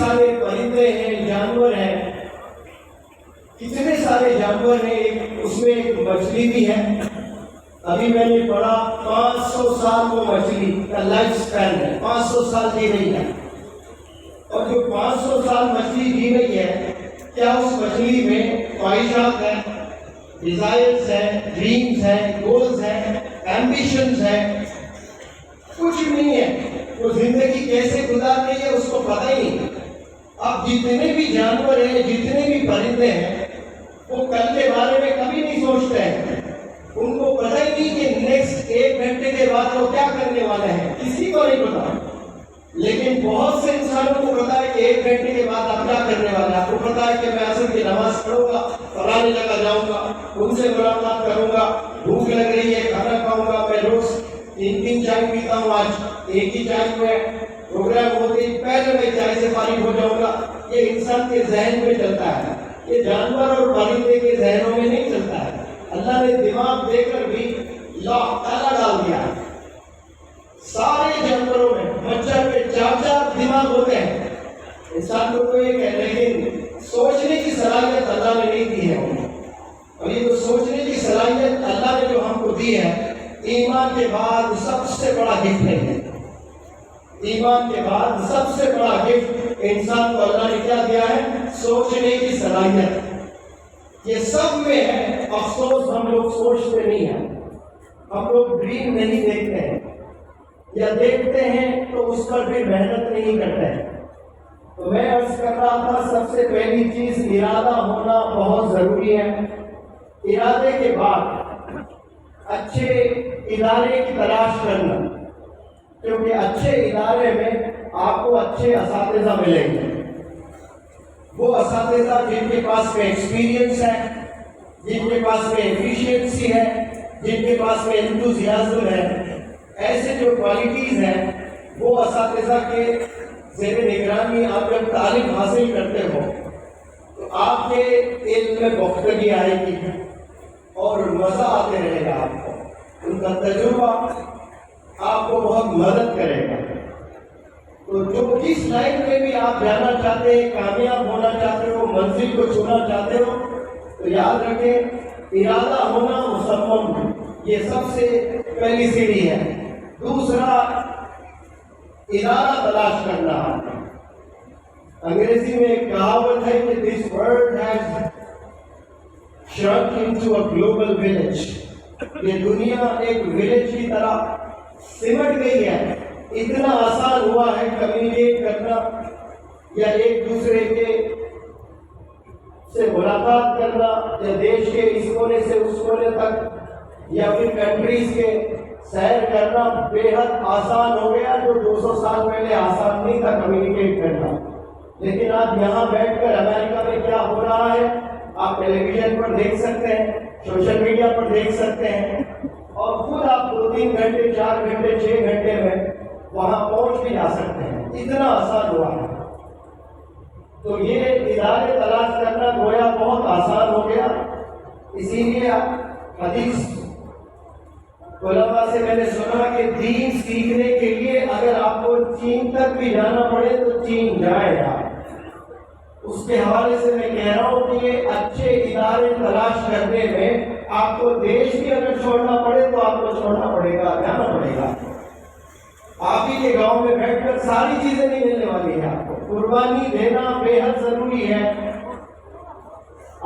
سارے پرندے ہیں، جانور ہیں، کتنے سارے جانور ہیں، اس میں ایک مچھلی بھی ہے۔ ابھی میں نے پڑھا 500 سال وہ مچھلی کا لائف سپین ہے، 500 سال جی رہی ہے۔ اور جو 500 سال مچھلی جی رہی ہے، کیا اس مچھلی میں خواہشات ہیں، ڈیزائرز ہیں، ڈریمز ہیں، گولز ہیں، ایمبیشنز ہیں؟ کچھ نہیں ہے۔ وہ زندگی کیسے گزار رہی ہے اس کو پتہ ہی نہیں۔ اب جتنے بھی جانور ہیں، جتنے بھی پرندے ہیں، وہ کل کے بارے میں کبھی نہیں سوچتے ہیں۔ ان کو پتہ ہی نہیں کہ نیکسٹ 1 گھنٹے کے بعد وہ کیا کرنے والے ہیں، کسی کو نہیں پتا۔ لیکن بہت سے انسانوں کو پتا ہے کہ 1 گھنٹے کے بعد آپ کیا کرنے والے ہیں۔ آپ کو پتا ہے کہ میں عصر کی نماز پڑھوں گا، فلانی جگہ جاؤں گا، ان سے ملاقات کروں گا، بھوک لگ رہی ہے، کھانا کھاؤں گا، میں روز 3 چائے پیتا ہوں، آج ایک ہی چائے میں پروگرام ہوتے ہی پہلے میں چائے سے فارغ ہو جاؤں گا۔ یہ انسان کے ذہن میں چلتا ہے، یہ جانور اور پرندے کے ذہنوں میں نہیں چلتا ہے۔ اللہ نے دماغ دے کر بھی لاک تالا ڈال دیا ہے۔ سارے جانوروں میں مچھر کے 4 دماغ ہوتے ہیں، انسان کو ایک ہے، لیکن سوچنے کی صلاحیت اللہ نے نہیں دی ہے انہیں۔ اور یہ جو سوچنے کی صلاحیت اللہ نے جو ہم کو دی ہے، ایمان کے بعد سب سے بڑا گفٹ ہے۔ ایمان کے بعد سب سے بڑا گفٹ انسان کو اللہ نے کیا دیا ہے؟ سوچنے کی صلاحیت۔ یہ سب میں ہے، افسوس ہم لوگ سوچتے نہیں ہیں، ہم لوگ ڈریم نہیں دیکھتے ہیں، یا دیکھتے ہیں تو اس پر بھی محنت نہیں کرتے ہیں۔ تو میں عرض کر رہا تھا، سب سے پہلی چیز ارادہ ہونا بہت ضروری ہے۔ ارادے کے بعد اچھے ادارے کی تلاش کرنا، کیونکہ اچھے ادارے میں آپ کو اچھے اساتذہ ملیں گے۔ وہ اساتذہ جن کے پاس میں ایکسپیرینس ہے، جن کے پاس میں ایفیشینسی ہے، جن کے پاس میں انتھوزیازم ہے، ایسے جو کوالٹیز ہیں، وہ اساتذہ کے زیر نگرانی آپ جب تعلیم حاصل کرتے ہو تو آپ کے علم میں پختگی آئے گی اور مزہ آتے رہے گا آپ کو۔ ان کا تجربہ آپ کو بہت مدد کرے گا۔ تو جو جس لائن میں بھی آپ جانا چاہتے ہیں، کامیاب ہونا چاہتے ہو، منزل کو چھونا چاہتے ہو، تو یاد رکھیں ارادہ ہونا مصمم، یہ سب سے پہلی سیڑھی ہے۔ دوسرا، ادارہ تلاش کرنا۔ انگریزی میں ایک کہاوت ہے کہ this world has shrunk into a global village۔ یہ دنیا ایک ولیج کی طرح سمٹ گئی ہے۔ اتنا آسان ہوا ہے کمیونیکیٹ کرنا، یا ایک دوسرے کے سے ملاقات کرنا، یا دیش کے اس کونے سے اس کونے تک، یا پھر کنٹریز کے سیر کرنا بے حد آسان ہو گیا، جو 200 سال پہلے آسان نہیں تھا کمیونیکیٹ کرنا۔ لیکن آج یہاں بیٹھ کر امریکہ میں کیا ہو رہا ہے آپ ٹیلی ویژن پر دیکھ سکتے ہیں، سوشل میڈیا پر دیکھ سکتے ہیں، اور خود آپ 2-3 گھنٹے، 4 گھنٹے، 6 گھنٹے میں وہاں پہنچ بھی جا سکتے ہیں۔ اتنا آسان ہوا ہے۔ تو یہ ادارے تلاش کرنا گویا بہت آسان ہو گیا۔ اسی لیے حدیث علماء سے میں نے سنا کہ دین سیکھنے کے لیے اگر آپ کو چین تک بھی جانا پڑے تو چین جائے گا۔ اس کے حوالے سے میں کہہ رہا ہوں کہ یہ اچھے ادارے تلاش کرنے میں آپ کو دیش بھی اگر چھوڑنا پڑے تو آپ کو چھوڑنا پڑے گا، جانا پڑے گا۔ آپ ہی کے گاؤں میں بیٹھ کر ساری چیزیں نہیں ملنے والی ہیں آپ کو۔ قربانی دینا بے حد ضروری ہے۔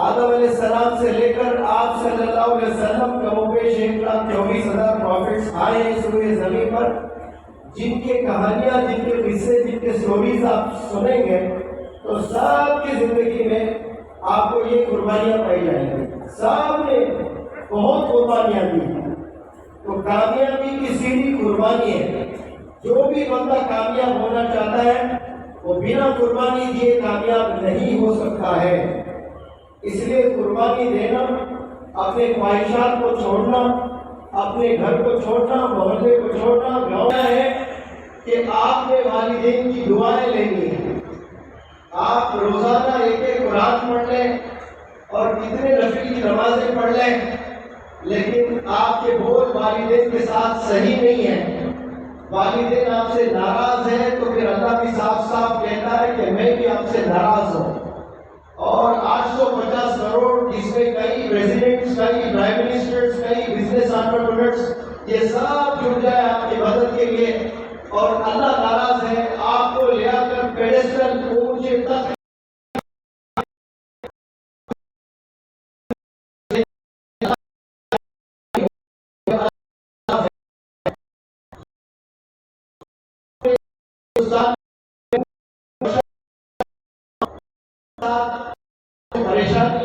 آدم علیہ السلام سے لے کر آپ صلی اللہ علیہ وسلم کا مبیش 1,24,000 پروفٹس آئے اس روئے زمین پر، جن کے کہانیاں، جن کے قصے، جن کے سٹوریز آپ سنیں گے تو سب کی زندگی میں آپ کو یہ قربانیاں پائی جائیں گی۔ سب نے بہت قربانیاں دی ہیں۔ تو کامیابی کی سیڑھی قربانی ہے۔ جو بھی بندہ کامیاب ہونا چاہتا ہے وہ بنا قربانی دیے کامیاب نہیں ہو سکتا ہے۔ اس لیے قربانی دینا، اپنے خواہشات کو چھوڑنا، اپنے گھر کو چھوڑنا، محلے کو چھوڑنا، گاؤں ہے کہ آپ نے والدین کی دعائیں لینی ہیں۔ آپ روزانہ ایک قرآن پڑھ لیں اور کتنے نفل کی نمازیں پڑھ لیں، لیکن آپ کے بول والدین کے ساتھ صحیح نہیں ہیں، والدین آپ سے ناراض ہیں تو پھر اللہ بھی صاف صاف کہتا ہے کہ میں بھی آپ سے ناراض ہوں. اور 850 کروڑ جس میں کئی پریزیڈنٹس، کئی پرائم منسٹرز، کئی بزنس انٹرپرینرز، یہ سب جڑ جائے آپ کی مدد کے لیے، اور اللہ ناراض ہے آپ کو لے آ کر پیڈسٹل اونچے تک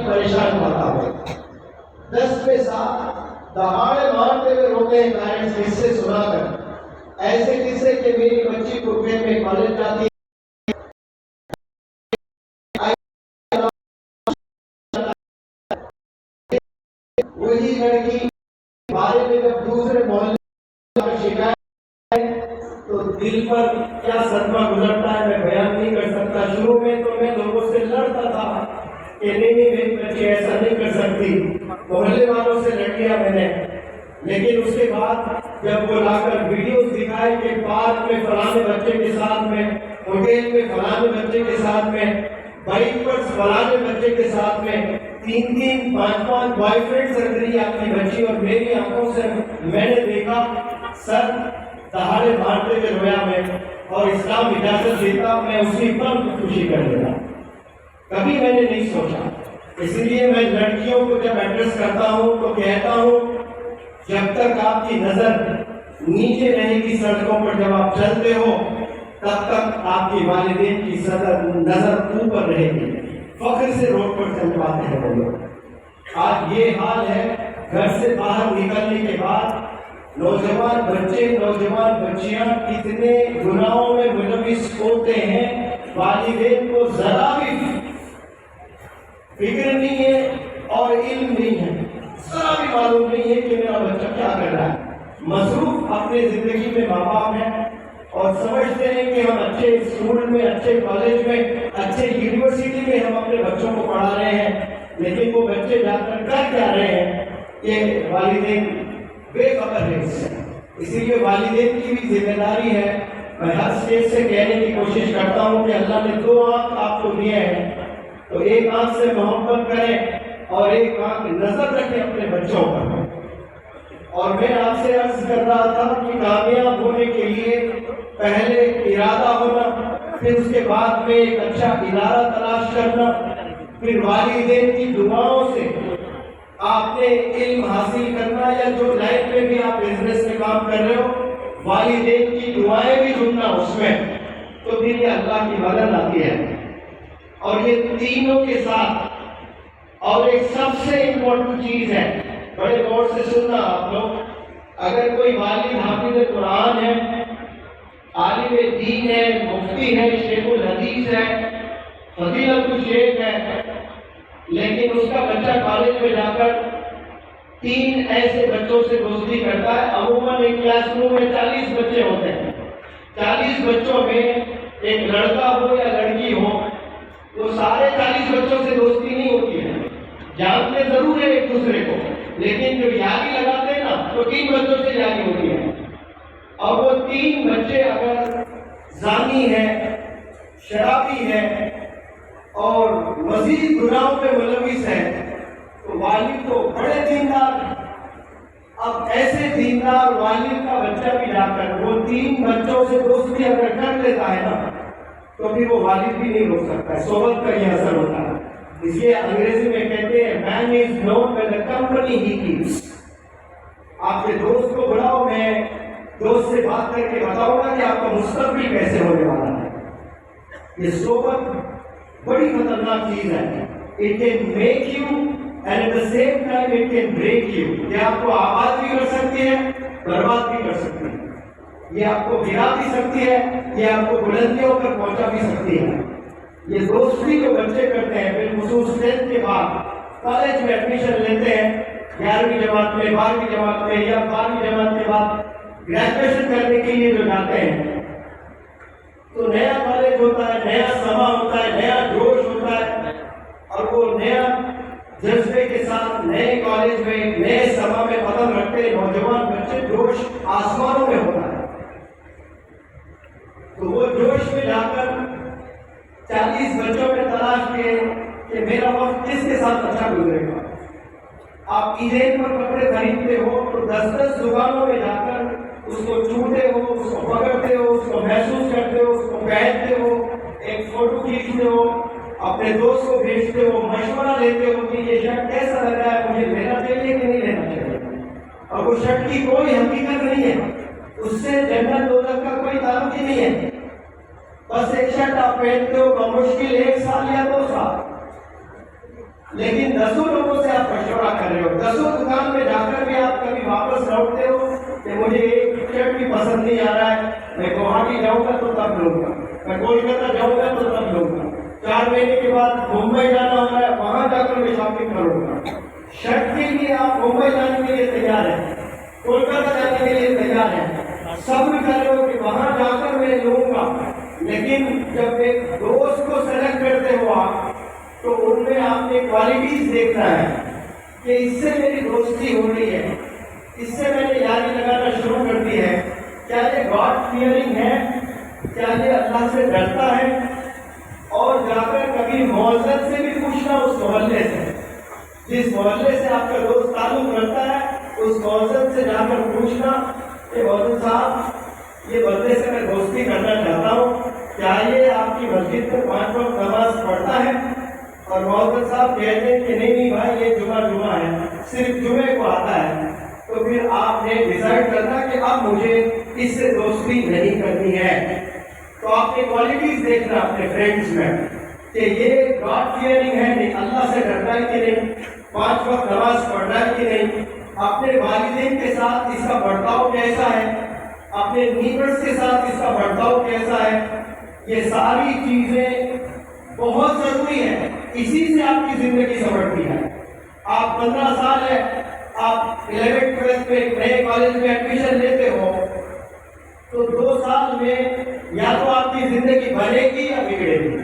پریشان کرتا ہوں. 10 پہ 7 دہاڑے مارتے ہوئے روتے ہیں پیرنٹس قصے سنا کر، ایسے قصے کہ میری بچی کرکٹ میں کالج جاتی ہے، وہی لڑکی بارے میں جب دوسرے محلے میں شکایت ہے تو دل پر کیا صدمہ گزرتا ہے میں بیان نہیں کر سکتا. شروع میں تو میں لوگوں سے لڑتا تھا کہ نہیں میری بچی ایسا نہیں کر سکتی، محلے والوں سے لڑ لیا میں نے، لیکن اس کے بعد جب وہ لا کر ویڈیوز دکھائے کہ پارک میں فلانے بچے کے ساتھ میں، ہوٹل میں فلانے بچے کے ساتھ میں، بائک پر فلانے بچے کے ساتھ میں، 3 5 بوائے فرینڈ سرکری آپ کی بچی، اور میری آنکھوں سے میں نے دیکھا، سر دہاڑے مارتے ہوئے رویا میں، اور اسلام اجازت دیتا میں اسی پر خوشی کر لیتا. کبھی میں نے نہیں سوچا. اس لیے میں لڑکیوں کو جب ایڈریس کرتا ہوں تو کہتا ہوں جب تک آپ کی نظر نیچے رہے گی سڑکوں پر جب آپ چلتے ہو تب تک آپ کی والدین کی نظر اوپر رہے گی. فخر سے روڈ پر چل پاتے ہیں وہ لوگ. آج یہ حال ہے، گھر سے باہر نکلنے کے بعد نوجوان بچے، نوجوان بچیاں کتنے گناہوں میں ملوث ہوتے ہیں، والدین کو ذرا بھی فکر نہیں ہے اور علم نہیں ہے، ذرا بھی معلوم نہیں ہے کہ میرا بچہ کیا کر رہا ہے. مصروف اپنے زندگی میں ماں باپ ہیں اور سمجھتے ہیں کہ ہم اچھے اسکول میں، اچھے کالج میں، اچھے یونیورسٹی میں ہم اپنے بچوں کو پڑھا رہے ہیں، لیکن وہ بچے جا کر کر کیا رہے ہیں یہ والدین بے خبر ہے اس سے. اسی لیے والدین کی بھی ذمہ داری ہے. میں ہر اسٹیج سے کہنے کی کوشش کرتا ہوں کہ اللہ نے 2 آنکھ آپ کو دیے ہیں تو ایک آنکھ سے محبت کریں اور ایک آنکھ نظر رکھیں اپنے بچوں پر. اور میں آپ سے عرض کر رہا تھا کہ کامیاب ہونے کے لیے پہلے ارادہ ہونا، پھر اس کے بعد میں ایک اچھا ادارہ تلاش کرنا، پھر والدین کی دعاؤں سے آپ نے علم حاصل کرنا، یا جو لائف میں بھی آپ بزنس میں کام کر رہے ہو والدین کی دعائیں بھی ڈھونڈنا اس میں، تو پھر یہ اللہ کی مدد آتی ہے. اور یہ تینوں کے ساتھ اور ایک سب سے امپورٹنٹ چیز ہے، بڑے غور سے سننا آپ لوگ، اگر کوئی والد حافظ قرآن ہے، عالم دین ہے، مفتی ہے، شیخ الحدیث ہے، فضیلت الشیخ ہے، لیکن اس کا بچہ کالج میں جا کر 3 ایسے بچوں سے دوستی کرتا ہے، عموماً ایک کلاس روم میں 40 بچے ہوتے ہیں، 40 بچوں میں ایک لڑکا ہو یا لڑکی ہو، تو سارے 40 بچوں سے دوستی نہیں ہوتی ہے، جانتے ضرور ہے ایک دوسرے کو، لیکن جو یاری لگاتے ہیں نا تو 3 بچوں سے یاری ہوتی ہے. اور وہ 3 بچے اگر زانی ہے، شرابی ہے اور مزید گناہوں میں ملوث ہے تو والد تو بڑے دیندار ہیں. اب ایسے دیندار والد کا بچہ بھی جا کر وہ 3 بچوں سے دوستی اگر کر لیتا ہے نا تو پھر وہ والد بھی نہیں روک سکتا ہے. صحبت کا یہ اثر ہوتا ہے. اس لیے انگریزی میں کہتے ہیں man is known by the company he keeps. آپ کے دوست کو بلاؤ، میں دوست سے بات کر کے بتاؤں گا کہ آپ کا مستقبل کیسے ہونے والا ہے. یہ صحبت بڑی خطرناک چیز ہے. It can make you and at the same time it can break you. یہ آپ کو آباد بھی کر سکتی ہے، برباد بھی کر سکتی ہے. یہ آپ کو گرا بھی سکتی ہے، یہ آپ کو بلندیوں پر پہنچا بھی سکتی ہے. یہ دوستی جو بچے کرتے ہیں بالخصوص 10th کے بعد کالج میں ایڈمیشن لیتے ہیں، 11ویں جماعت میں، 12ویں جماعت میں، یا 12ویں جماعت کے بعد گریجویشن کرنے کے لیے جو جاتے ہیں تو نیا کالج ہوتا ہے، نیا سما ہوتا ہے، نیا جوش ہوتا ہے، اور وہ نیا جذبے کے ساتھ نئے کالج میں، نئے سما میں قدم رکھتے نوجوان بچے، جوش آسمانوں میں ہوتا ہے. 40 بچوں میں تلاش کیے کہ میرا وقت کس کے ساتھ اچھا گزرے گا. آپ عیدین پر کپڑے خریدتے ہو تو 10 دکانوں میں جا کر اس کو چھوتے ہو، اس کو پکڑتے ہو، اس کو محسوس کرتے ہو، اس کو پہنتے ہو، ایک فوٹو کھینچتے ہو، اپنے دوست کو بھیجتے ہو، مشورہ لیتے ہو کہ یہ شرٹ کیسا لگ رہا ہے، مجھے لینا چاہیے کہ نہیں لینا چاہیے. اور وہ شرٹ کی کوئی حقیقت نہیں ہے، اس سے جنت دوزخ کا کوئی تعلق ہی نہیں ہے. بس ایک شرٹ آپ پہنتے ہو بمشکل 1 سال یا 2 سال، لیکن 10 لوگوں سے آپ مشورہ کر رہے ہو. 10 دکان میں جا کر بھی آپ کبھی واپس لوٹتے ہو کہ مجھے ایک شرٹ بھی پسند نہیں آ رہا ہے، میں گوہاٹی جاؤں گا تو تب لوں گا، میں کولکاتہ جاؤں گا تو تب لوں گا. 4 مہینے کے بعد ممبئی جانا ہوتا ہے، وہاں جا کر میں شاپنگ کروں گا. شرٹ کے لیے آپ ممبئی جانے کے لیے تیار ہیں، کولکاتہ جانے کے لیے تیار ہیں، صبر کر رہے ہو کہ وہاں جا کر میں لوں گا. لیکن جب ایک دوست کو سلیکٹ کرتے ہو آپ تو ان میں آپ نے کوالٹیز دیکھنا ہے کہ اس سے میری دوستی ہو رہی ہے، اس سے میں نے یاری لگانا شروع کر دی ہے. کیا یہ گاڈ فیئرنگ ہے؟ کیا یہ اللہ سے ڈرتا ہے؟ اور جا کر کبھی معزز سے بھی پوچھنا، اس محلے سے جس محلے سے آپ کا دوست تعلق رکھتا ہے اس معزز سے جا کر پوچھنا کہ معزز صاحب یہ بندے سے میں دوستی کرنا چاہتا ہوں، کیا یہ آپ کی مسجد میں 5 وقت نماز پڑھتا ہے؟ اور معزز صاحب کہتے ہیں کہ نہیں بھائی یہ جمعہ ہے، صرف جمعے کو آتا ہے. تو پھر آپ نے ڈیسائیڈ کرنا کہ اب مجھے اس سے دوستی نہیں کرنی ہے. تو آپ نے کوالٹیز دیکھنا اپنے فرینڈس میں کہ یہ گاڈ فیئرنگ ہے، نہیں اللہ سے ڈرتا ہے کہ نہیں، 5 وقت نماز پڑھنا ہے کہ نہیں، اپنے والدین کے ساتھ اس کا برتاؤ کیسا ہے، اپنے نیبرز کے ساتھ اس کا برتاؤ کیسا ہے. یہ ساری چیزیں بہت ضروری ہے، اسی سے آپ کی زندگی سمجھتی ہے. آپ 15 سال ہے، آپ 11th 12th میں نئے کالج میں ایڈمیشن لیتے ہو تو 2 سال میں یا تو آپ کی زندگی بنے گی یا بگڑے گی.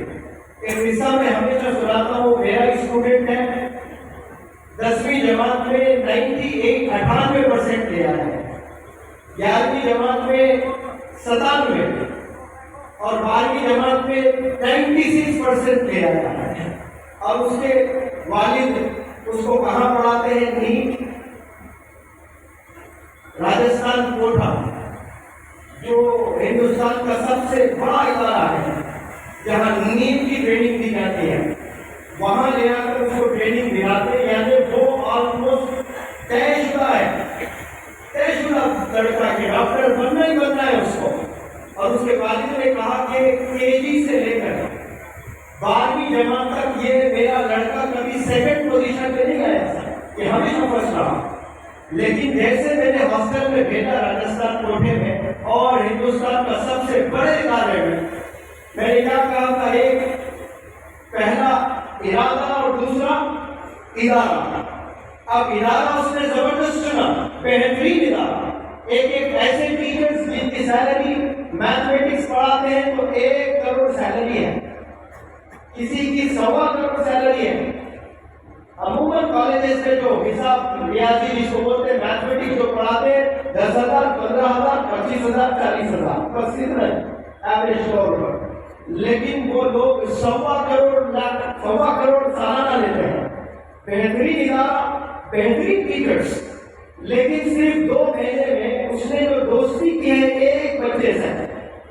ایک قصہ میں ہمیشہ سناتا ہوں، میرا اسٹوڈنٹ ہے 10ویں جماعت میں 98% لے آیا ہے، 11ویں جماعت میں 97 اور 12ویں جماعت میں 96% لے آیا ہے. اور اس کے والد اس کو کہاں پڑھاتے ہیں؟ نیٹ راجستھان کوٹا جو ہندوستان کا سب سے بڑا ادارہ ہے جہاں نیٹ کی ٹریننگ دی جاتی ہے، وہاں لے آ کر اس کو ٹریننگ دلاتے ہیں. یعنی وہ آلموسٹ طے شدہ لڑکا کہ ڈاکٹر بننا ہی بننا ہے اس کو. اور اس کے والد نے کہا کہ KG سے لے کر 12ویں جماعت تک یہ میرا لڑکا کبھی 2nd پوزیشن پہ نہیں آیا تھا، یہ ہمیشہ فرسٹ رہا. لیکن جیسے میں نے ہاسٹل میں بھیجا راجستھان کوٹے میں اور ہندوستان کا سب سے بڑے ادارے میں نے کیا کہا تھا، ایک پہلا ارادہ اور دوسرا ادارہ. اب ادارہ اس نے زبردست چنا، بہترین ادارہ. ایک ایسے ٹیچرز جن کی سیلری میتھمیٹکس پڑھاتے ہیں تو 1 کروڑ سیلری ہے، کسی کی 1.25 کروڑ سیلری ہے. عموماً کالجز میں جو حساب ریاضی جس کو بولتے ہیں میتھمیٹکس جو پڑھاتے ہیں 10,000 15,000 25,000 40,000 بس اتنا ایوریج طور پر. لیکن وہ لوگ 1.25 کروڑ سالانہ لیتے ہیں. بہترین ادارہ، بہترین ٹیچرز. لیکن صرف 2 مہینے میں اس نے جو دوستی کی ہے ایک بچے سے،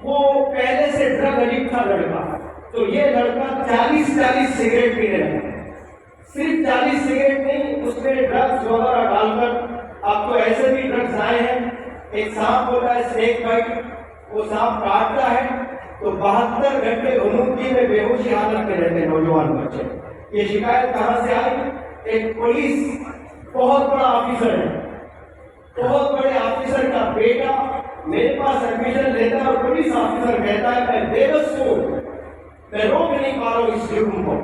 وہ پہلے سے ڈرگ ایڈکٹ تھا لڑکا. تو یہ لڑکا 40 سگریٹ پینے لگا. صرف 40 سگریٹ نہیں، اس میں ڈرگس وغیرہ ڈال کر. آپ کو ایسے بھی ڈرگس آئے ہیں، ایک سانپ ہوتا ہے اسنیک بائٹ، وہ سانپ کاٹتا ہے تو 72 گھنٹے غنودگی میں بے ہوشی حالت میں رہتے ہیں نوجوان بچے. یہ شکایت کہاں سے آئی؟ ایک پولیس بہت بڑا آفیسر ہے، بہت بڑے آفیسر کا بیٹا میرے پاس ایڈمیشن لیتا ہے اور پولیس آفیسر کہتا ہے میں بے بس ہوں، میں روک نہیں پا رہا ہوں اس جرم کو.